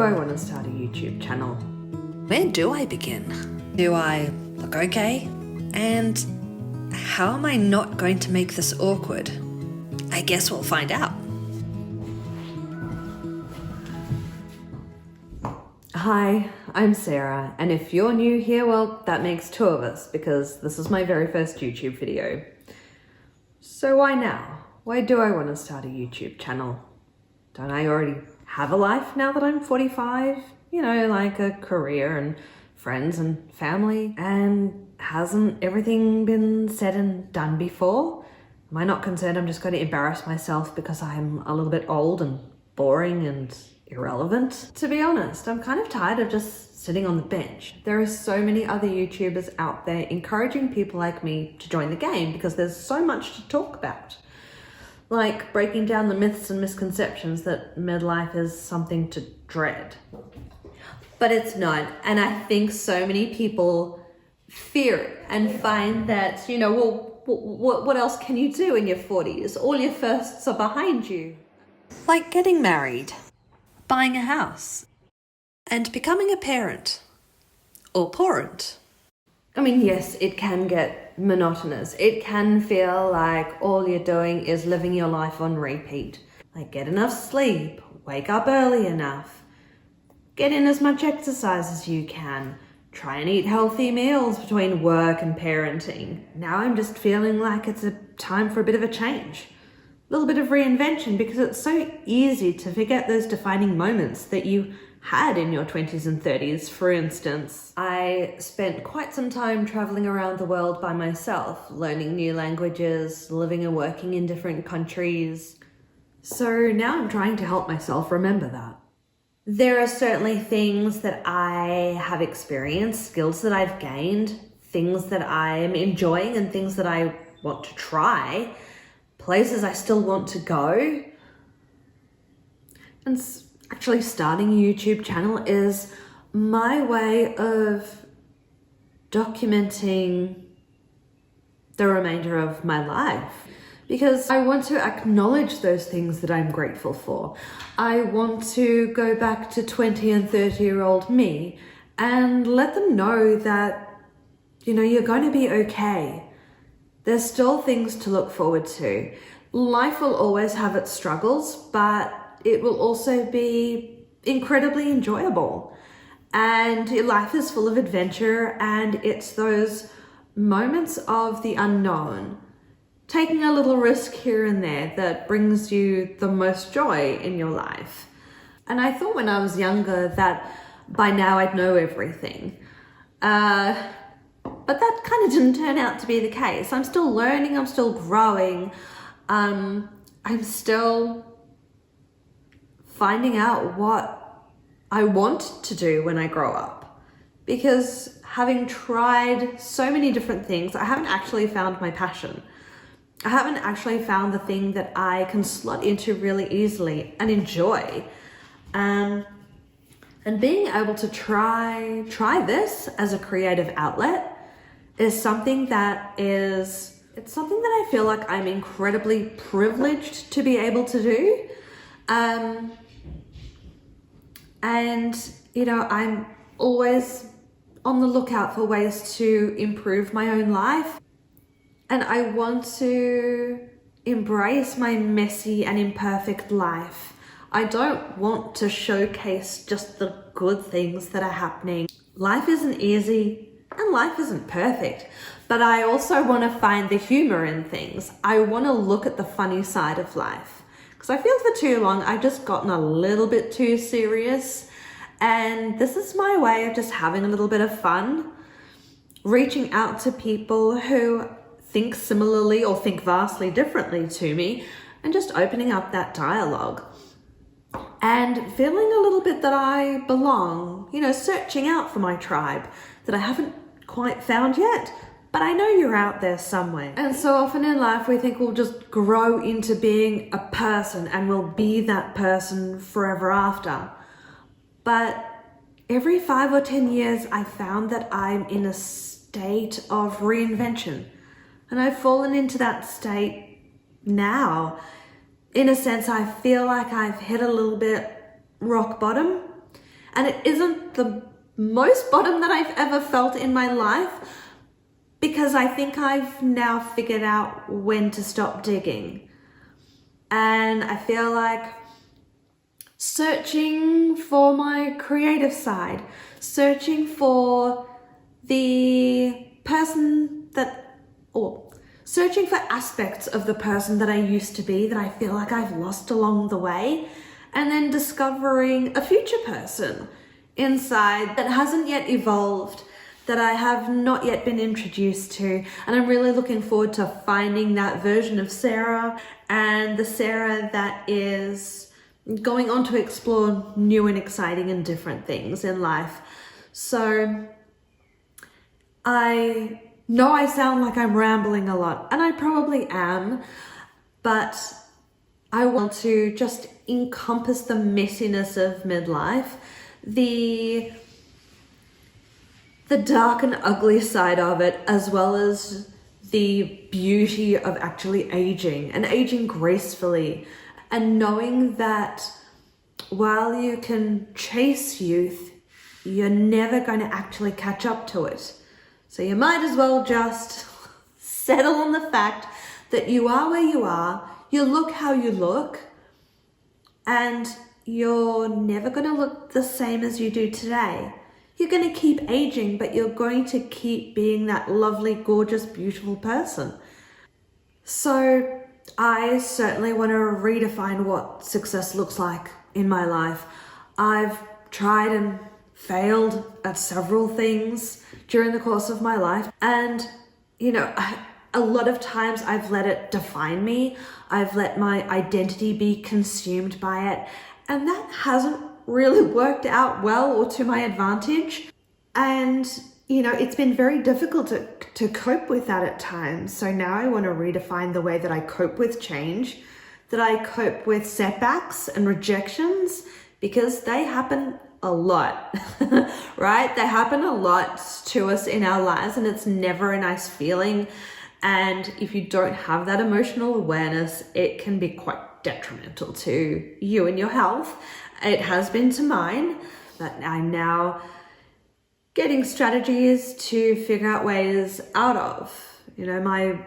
I want to start a YouTube channel? Where do I begin? Do I look okay? And how am I not going to make this awkward? I guess we'll find out. Hi, I'm Sarah, and if you're new here, well, that makes two of us because this is my very first YouTube video. So why now? Why do I want to start a YouTube channel? Don't I already have a life now that I'm 45? You know, like a career and friends and family. And hasn't everything been said and done before? Am I not concerned I'm just going to embarrass myself because I'm a little bit old and boring and irrelevant? To be honest, I'm kind of tired of just sitting on the bench. There are so many other YouTubers out there encouraging people like me to join the game because there's so much to talk about. Like breaking down the myths and misconceptions that midlife is something to dread. But it's not, and I think so many people fear it and find that, you know, well, what else can you do in your 40s? All your firsts are behind you. Like getting married, buying a house, and becoming a parent. Or parent. I mean, yes, it can get monotonous. It can feel like all you're doing is living your life on repeat. Like get enough sleep, wake up early enough, get in as much exercise as you can, try and eat healthy meals between work and parenting. Now I'm just feeling like it's a time for a bit of a change. A little bit of reinvention because it's so easy to forget those defining moments that you had in your 20s and 30s. For instance, I spent quite some time traveling around the world by myself, learning new languages, living and working in different countries. So now I'm trying to help myself remember that. There are certainly things that I have experienced, skills that I've gained, things that I am enjoying and things that I want to try, places I still want to go. And actually starting a YouTube channel is my way of documenting the remainder of my life because I want to acknowledge those things that I'm grateful for. I want to go back to 20 and 30-year-old me and let them know that, you know, you're going to be okay. There's still things to look forward to. Life will always have its struggles, but it will also be incredibly enjoyable. And life is full of adventure, and it's those moments of the unknown, taking a little risk here and there that brings you the most joy in your life. And I thought when I was younger that by now I'd know everything. But that kind of didn't turn out to be the case. I'm still learning, I'm still growing. I'm still finding out what I want to do when I grow up. Because having tried so many different things, I haven't actually found my passion. I haven't actually found the thing that I can slot into really easily and enjoy. And being able to try this as a creative outlet is something that it's something that I feel like I'm incredibly privileged to be able to do. And, you know, I'm always on the lookout for ways to improve my own life. And I want to embrace my messy and imperfect life. I don't want to showcase just the good things that are happening. Life isn't easy and life isn't perfect, but I also want to find the humor in things. I want to look at the funny side of life. Because I feel for too long I've just gotten a little bit too serious, and this is my way of just having a little bit of fun, reaching out to people who think similarly or think vastly differently to me, and just opening up that dialogue and feeling a little bit that I belong, you know, searching out for my tribe that I haven't quite found yet, but I know you're out there somewhere. And so often in life we think we'll just grow into being a person and we'll be that person forever after. But every 5 or 10 years I found that I'm in a state of reinvention, and I've fallen into that state now. In a sense, I feel like I've hit a little bit rock bottom And it isn't the most bottom that I've ever felt in my life, because I think I've now figured out when to stop digging. And I feel like searching for my creative side, searching for the person that, or searching for aspects of the person that I used to be that I feel like I've lost along the way, and then discovering a future person inside that hasn't yet evolved, that I have not yet been introduced to. And I'm really looking forward to finding that version of Sarah, and the Sarah that is going on to explore new and exciting and different things in life. So I know I sound like I'm rambling a lot, and I probably am, but I want to just encompass the messiness of midlife, the dark and ugly side of it, as well as the beauty of actually aging and aging gracefully, and knowing that while you can chase youth, you're never going to actually catch up to it. So you might as well just settle on the fact that you are where you are, you look how you look, and you're never going to look the same as you do today. You're going to keep aging, but you're going to keep being that lovely, gorgeous, beautiful person. So I certainly want to redefine what success looks like in my life. I've tried and failed at several things during the course of my life. And, a lot of times I've let it define me. I've let my identity be consumed by it. And that hasn't really worked out well or to my advantage. And, it's been very difficult to cope with that at times. So now I want to redefine the way that I cope with change, that I cope with setbacks and rejections, because they happen a lot, right? They happen a lot to us in our lives, and it's never a nice feeling. And if you don't have that emotional awareness, it can be quite detrimental to you and your health. It has been to mine, but I'm now getting strategies to figure out ways out of. My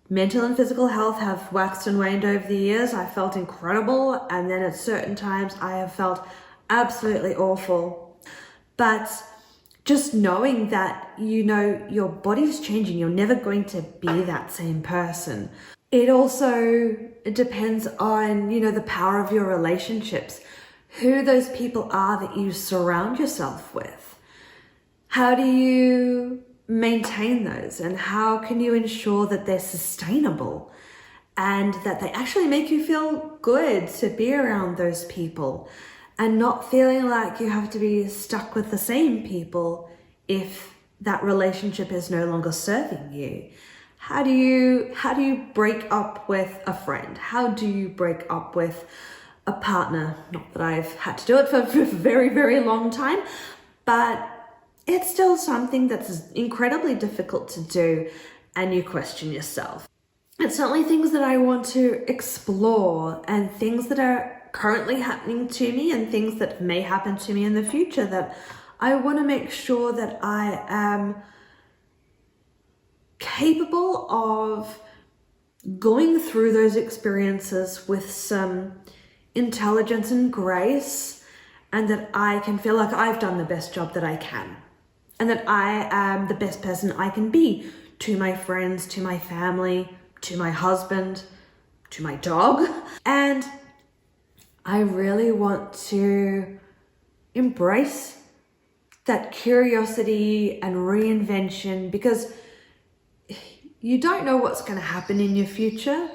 mental and physical health have waxed and waned over the years. I felt incredible, and then at certain times I have felt absolutely awful. But just knowing that, your body's changing, you're never going to be that same person. It also depends on, the power of your relationships, who those people are that you surround yourself with. How do you maintain those, and how can you ensure that they're sustainable and that they actually make you feel good to be around those people, and not feeling like you have to be stuck with the same people if that relationship is no longer serving you? How do you break up with a friend? How do you break up with a partner? Not that I've had to do it for a very, very long time, but it's still something that's incredibly difficult to do, and you question yourself. It's certainly things that I want to explore, and things that are currently happening to me, and things that may happen to me in the future, that I want to make sure that I am capable of going through those experiences with some intelligence and grace, and that I can feel like I've done the best job that I can, and that I am the best person I can be to my friends, to my family, to my husband, to my dog. And I really want to embrace that curiosity and reinvention, because you don't know what's going to happen in your future,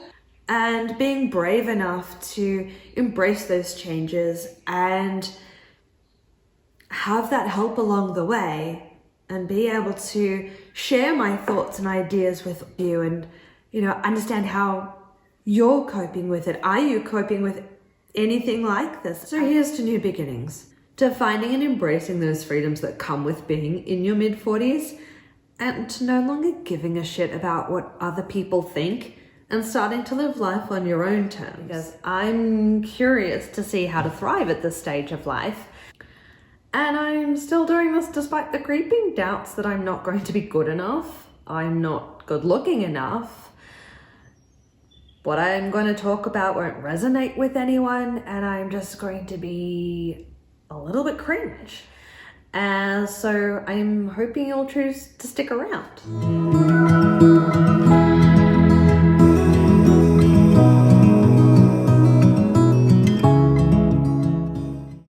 and being brave enough to embrace those changes and have that help along the way, and be able to share my thoughts and ideas with you, and understand how you're coping with it. Are you coping with anything like this? So here's to new beginnings, to finding and embracing those freedoms that come with being in your mid-40s, and to no longer giving a shit about what other people think, and starting to live life on your own terms. Because I'm curious to see how to thrive at this stage of life. And I'm still doing this despite the creeping doubts that I'm not going to be good enough. I'm not good looking enough. What I'm going to talk about won't resonate with anyone, and I'm just going to be a little bit cringe. So I'm hoping you'll choose to stick around.